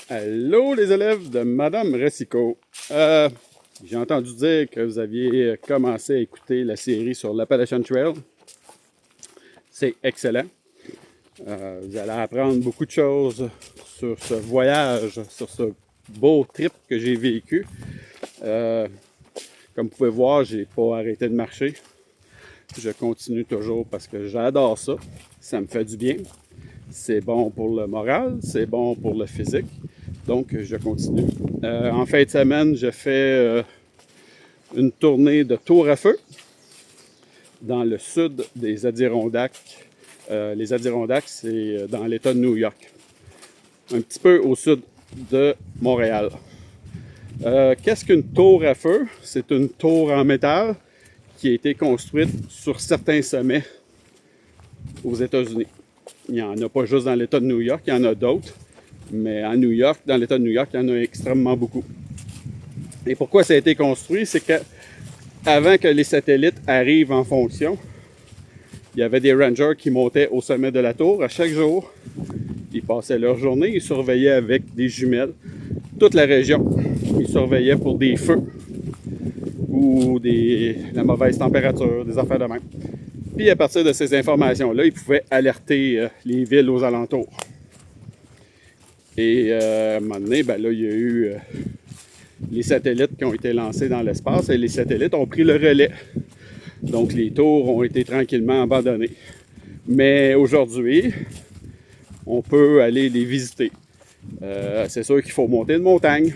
Allô les élèves de Madame Ressico. J'ai entendu dire que vous aviez commencé à écouter la série sur l'Appalachian Trail. C'est excellent. Vous allez apprendre beaucoup de choses sur ce voyage, sur ce beau trip que j'ai vécu. Comme vous pouvez voir, j'ai pas arrêté de marcher. Je continue toujours parce que j'adore ça. Ça me fait du bien. C'est bon pour le moral, c'est bon pour le physique. Donc, je continue. En fin de semaine, je fais une tournée de tour à feu dans le sud des Adirondacks. Les Adirondacks, c'est dans l'État de New York, un petit peu au sud de Montréal. Qu'est-ce qu'une tour à feu? C'est une tour en métal qui a été construite sur certains sommets aux États-Unis. Il n'y en a pas juste dans l'État de New York, il y en a d'autres. Mais à New York, dans l'État de New York, il y en a extrêmement beaucoup. Et pourquoi ça a été construit? C'est qu'avant que les satellites arrivent en fonction, il y avait des rangers qui montaient au sommet de la tour. À chaque jour, ils passaient leur journée, ils surveillaient avec des jumelles toute la région. Ils surveillaient pour des feux ou la mauvaise température, des affaires de même. Puis à partir de ces informations-là, ils pouvaient alerter les villes aux alentours. Et à un moment donné, ben là, il y a eu les satellites qui ont été lancés dans l'espace et les satellites ont pris le relais. Donc les tours ont été tranquillement abandonnées. Mais aujourd'hui, on peut aller les visiter. C'est sûr qu'il faut monter une montagne.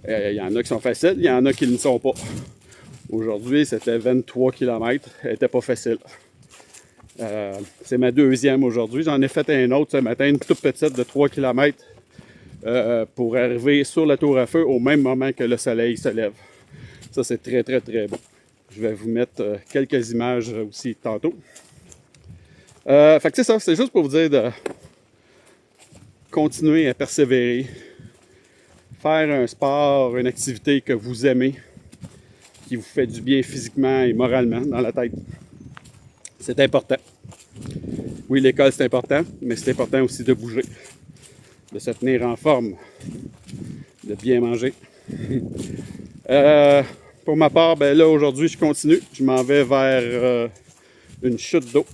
Il y en a qui sont faciles, il y en a qui ne sont pas. Aujourd'hui, c'était 23 km, elle n'était pas facile. C'est ma deuxième aujourd'hui. J'en ai fait un autre ce matin, une toute petite de 3 km pour arriver sur la tour à feu au même moment que le soleil se lève. Ça, c'est très, très, très beau. Je vais vous mettre quelques images aussi tantôt. Fait que c'est ça, c'est juste pour vous dire de continuer à persévérer, faire un sport, une activité que vous aimez, qui vous fait du bien physiquement et moralement dans la tête. C'est important. Oui, l'école, c'est important, mais c'est important aussi de bouger, de se tenir en forme, de bien manger. Pour ma part, ben là, aujourd'hui, je continue. Je m'en vais vers une chute d'eau.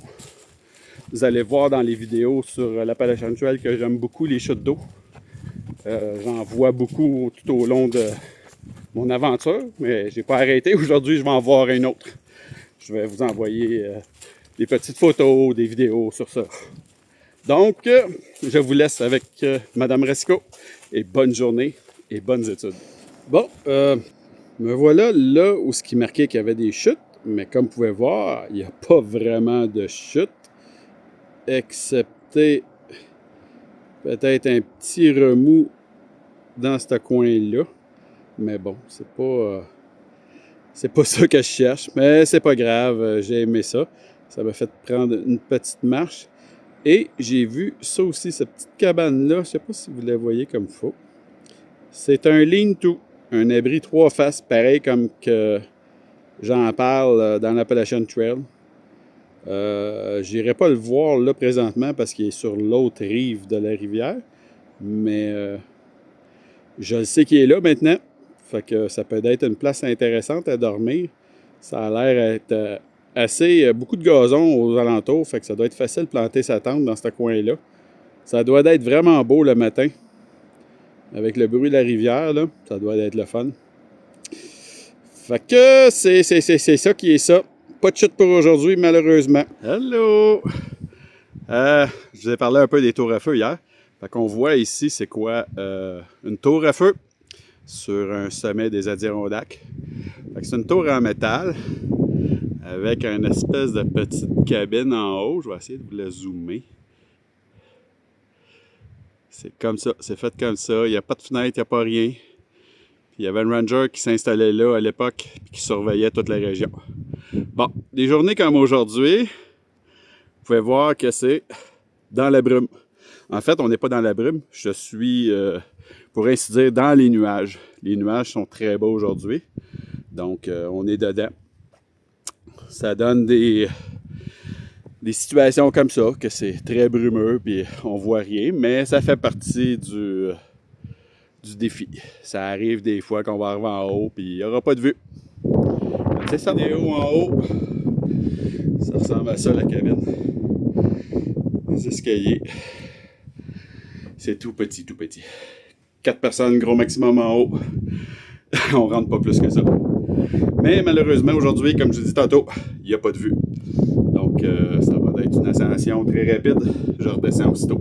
Vous allez voir dans les vidéos sur l'Appalachian Trail que j'aime beaucoup les chutes d'eau. J'en vois beaucoup tout au long de mon aventure, mais j'ai pas arrêté. Aujourd'hui, je vais en voir une autre. Je vais vous envoyer des petites photos, des vidéos sur ça. Donc, je vous laisse avec Madame Ressico et bonne journée et bonnes études. Bon, me voilà là où ce qui marquait qu'il y avait des chutes, mais comme vous pouvez voir, il n'y a pas vraiment de chute, excepté peut-être un petit remous dans ce coin-là. Mais bon, c'est pas ça que je cherche, mais c'est pas grave, j'ai aimé ça. Ça m'a fait prendre une petite marche. Et j'ai vu ça aussi, cette petite cabane-là, je ne sais pas si vous la voyez comme il faut. C'est un lean-to, un abri 3 faces, pareil comme que j'en parle dans l'Appalachian Trail. J'irai pas le voir là présentement parce qu'il est sur l'autre rive de la rivière, mais je le sais qu'il est là maintenant. Fait que ça peut être une place intéressante à dormir. Ça a l'air d'être beaucoup de gazon aux alentours, fait que ça doit être facile de planter sa tente dans ce coin-là. Ça doit être vraiment beau le matin. Avec le bruit de la rivière, là, ça doit être le fun. Fait que c'est ça qui est ça. Pas de chute pour aujourd'hui, malheureusement. Hello! Je vous ai parlé un peu des tours à feu hier. Fait qu'on voit ici, c'est quoi? Une tour à feu sur un sommet des Adirondacks. Fait que c'est une tour en métal avec une espèce de petite cabine en haut. Je vais essayer de vous la zoomer. C'est comme ça, c'est fait comme ça. Il n'y a pas de fenêtre, il n'y a pas rien. Puis il y avait un ranger qui s'installait là à l'époque et qui surveillait toute la région. Bon, des journées comme aujourd'hui, vous pouvez voir que c'est dans la brume. En fait, on n'est pas dans la brume. Je suis, pour ainsi dire, dans les nuages. Les nuages sont très beaux aujourd'hui. Donc, on est dedans. Ça donne des situations comme ça, que c'est très brumeux, puis on voit rien. Mais ça fait partie du du défi. Ça arrive des fois qu'on va arriver en haut puis il n'y aura pas de vue. C'est ça, on est haut en haut. Ça ressemble à ça la cabine. Les escaliers. C'est tout petit, tout petit. 4 personnes, gros maximum en haut. On rentre pas plus que ça. Mais malheureusement, aujourd'hui, comme je vous dis tantôt, il n'y a pas de vue. Donc, ça va être une ascension très rapide. Je redescends aussitôt.